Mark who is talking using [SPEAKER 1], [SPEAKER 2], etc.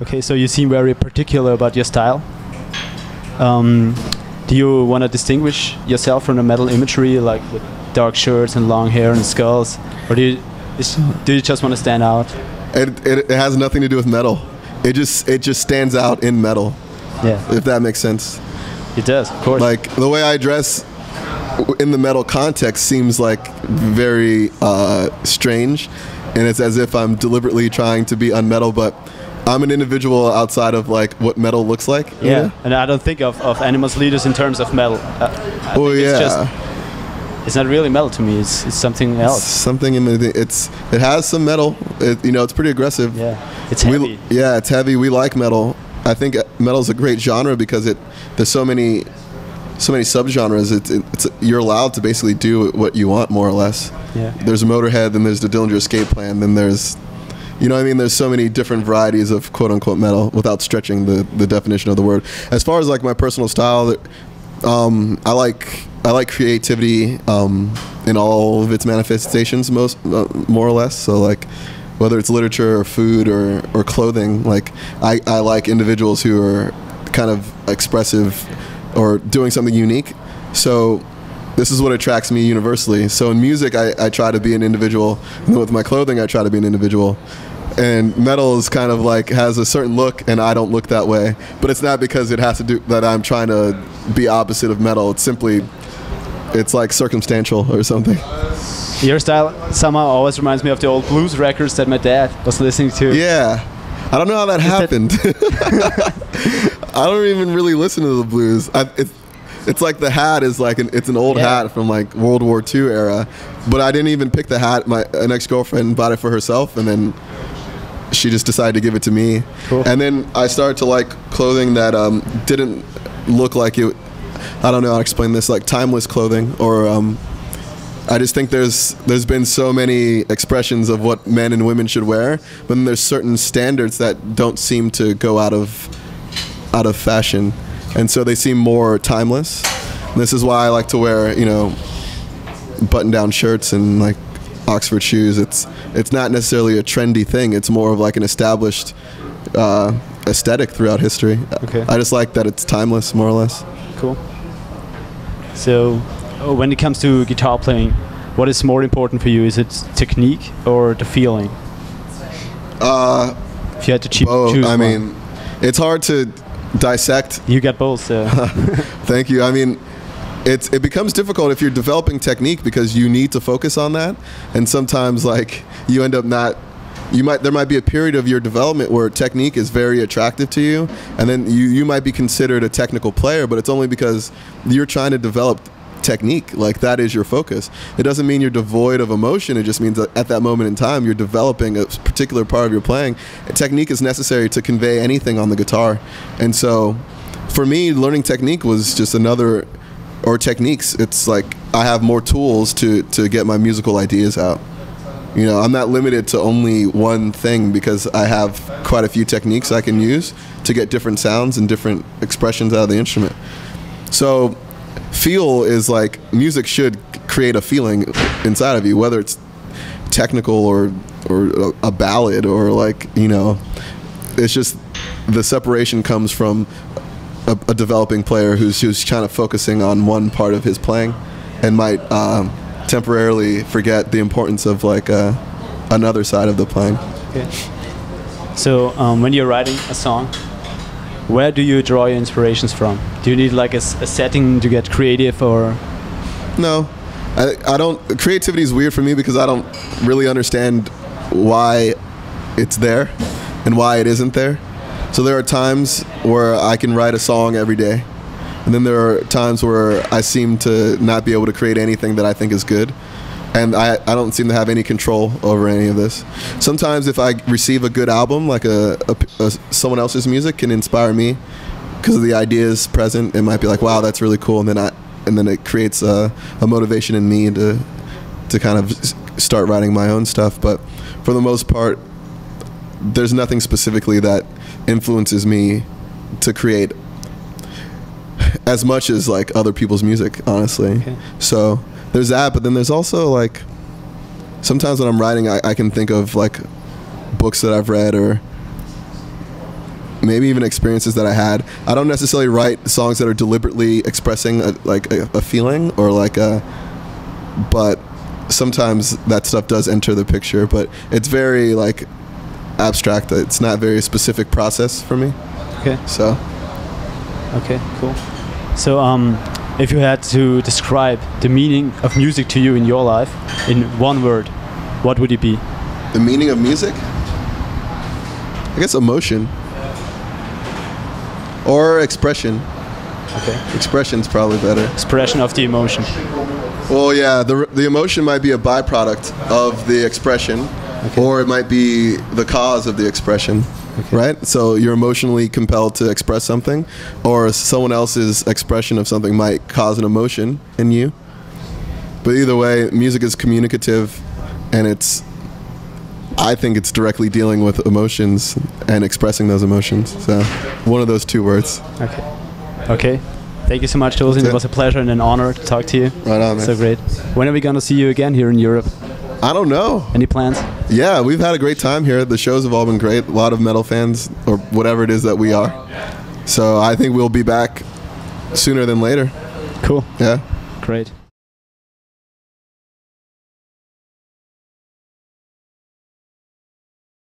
[SPEAKER 1] Okay, so you seem very particular about your style. Do you want to distinguish yourself from the metal imagery, like with dark shirts and long hair and skulls, or do you just want to stand out?
[SPEAKER 2] It has nothing to do with metal. It just stands out in metal.
[SPEAKER 1] Yeah.
[SPEAKER 2] If that makes sense.
[SPEAKER 1] It does, of course.
[SPEAKER 2] Like the way I dress in the metal context seems like very strange, and it's as if I'm deliberately trying to be unmetal, but I'm an individual outside of like what metal looks like.
[SPEAKER 1] Yeah,
[SPEAKER 2] know?
[SPEAKER 1] And I don't think of Animals Leaders in terms of metal. It's not really metal to me. It's something else.
[SPEAKER 2] It's something in the it has some metal. It's pretty aggressive.
[SPEAKER 1] Yeah, it's heavy.
[SPEAKER 2] It's heavy. We like metal. I think metal is a great genre because there's so many subgenres. You're allowed to basically do what you want, more or less.
[SPEAKER 1] Yeah.
[SPEAKER 2] There's Motorhead, then there's the Dillinger Escape Plan, then there's, you know what I mean? There's so many different varieties of quote-unquote metal without stretching the definition of the word. As far as like my personal style, I like creativity in all of its manifestations, more or less. So like, whether it's literature or food or clothing, like I like individuals who are kind of expressive or doing something unique. So this is what attracts me universally. So in music, I try to be an individual, and with my clothing, I try to be an individual. And metal is kind of like has a certain look, and I don't look that way. But it's not because it has to do that I'm trying to be opposite of metal. It's simply, it's like circumstantial or something.
[SPEAKER 1] Your style somehow always reminds me of the old blues records that my dad was listening to.
[SPEAKER 2] Yeah, I don't know how that happened. I don't even really listen to the blues. It's like the hat is like it's an old hat from like World War II era, but I didn't even pick the hat. An ex-girlfriend bought it for herself, and then she just decided to give it to me.
[SPEAKER 1] Cool.
[SPEAKER 2] And then I started to like clothing that didn't look like it. I don't know how to explain this, like timeless clothing, or I just think there's been so many expressions of what men and women should wear, but then there's certain standards that don't seem to go out of fashion, and so they seem more timeless. And this is why I like to wear, you know, button-down shirts and like Oxford shoes. It's not necessarily a trendy thing. It's more of like an established aesthetic throughout history.
[SPEAKER 1] Okay.
[SPEAKER 2] I just like that it's timeless, more or less.
[SPEAKER 1] Cool. So, when it comes to guitar playing, what is more important for you? Is it technique or the feeling? If you had to choose one.
[SPEAKER 2] I mean, it's hard to dissect.
[SPEAKER 1] You got both. So.
[SPEAKER 2] Thank you. I mean, it becomes difficult if you're developing technique because you need to focus on that, and sometimes like you end up not. There might be a period of your development where technique is very attractive to you, and then you might be considered a technical player, but it's only because you're trying to develop technique. Like that is your focus. It doesn't mean you're devoid of emotion. It just means that at that moment in time you're developing a particular part of your playing. Technique is necessary to convey anything on the guitar, and so for me, learning technique was just another, or techniques. It's like I have more tools to get my musical ideas out. You know, I'm not limited to only one thing because I have quite a few techniques I can use to get different sounds and different expressions out of the instrument. So feel is like, music should create a feeling inside of you, whether it's technical or a ballad or like, you know, it's just the separation comes from a developing player who's kind of focusing on one part of his playing and might temporarily forget the importance of like another side of the playing.
[SPEAKER 1] Okay. So when you're writing a song, where do you draw your inspirations from? Do you need like a setting to get creative, or? No,
[SPEAKER 2] I don't. Creativity is weird for me because I don't really understand why it's there and why it isn't there. So there are times where I can write a song every day, and then there are times where I seem to not be able to create anything that I think is good. And I don't seem to have any control over any of this. Sometimes if I receive a good album, like someone else's music can inspire me because of the ideas present. It might be like, wow, that's really cool. And then it creates a motivation in me to kind of start writing my own stuff. But for the most part, there's nothing specifically that influences me to create as much as like other people's music, honestly. Okay. So there's that, but then there's also like sometimes when I'm writing, I can think of like books that I've read or maybe even experiences that I had. I don't necessarily write songs that are deliberately expressing a feeling or but sometimes that stuff does enter the picture, but it's very like abstract. It's not a very specific process for me.
[SPEAKER 1] Okay.
[SPEAKER 2] So.
[SPEAKER 1] Okay, cool. So, if you had to describe the meaning of music to you in your life in one word, what would it be?
[SPEAKER 2] The meaning of music? I guess emotion. Or expression.
[SPEAKER 1] Okay.
[SPEAKER 2] Expression's probably better.
[SPEAKER 1] Expression of the emotion.
[SPEAKER 2] Well, yeah, the emotion might be a byproduct of the expression, okay. Or it might be the cause of the expression, okay. Right? So you're emotionally compelled to express something, or someone else's expression of something might cause an emotion in you. But either way, music is communicative, and I think it's directly dealing with emotions and expressing those emotions. So one of those two words.
[SPEAKER 1] Okay. Okay. Thank you so much, Tosin. It was a pleasure and an honor to talk to you.
[SPEAKER 2] Right on, man.
[SPEAKER 1] So great. When are we going to see you again here in Europe?
[SPEAKER 2] I don't know.
[SPEAKER 1] Any plans?
[SPEAKER 2] Yeah, we've had a great time here. The shows have all been great. A lot of metal fans, or whatever it is that we are. So I think we'll be back sooner than later.
[SPEAKER 1] Cool.
[SPEAKER 2] Yeah.
[SPEAKER 1] Great.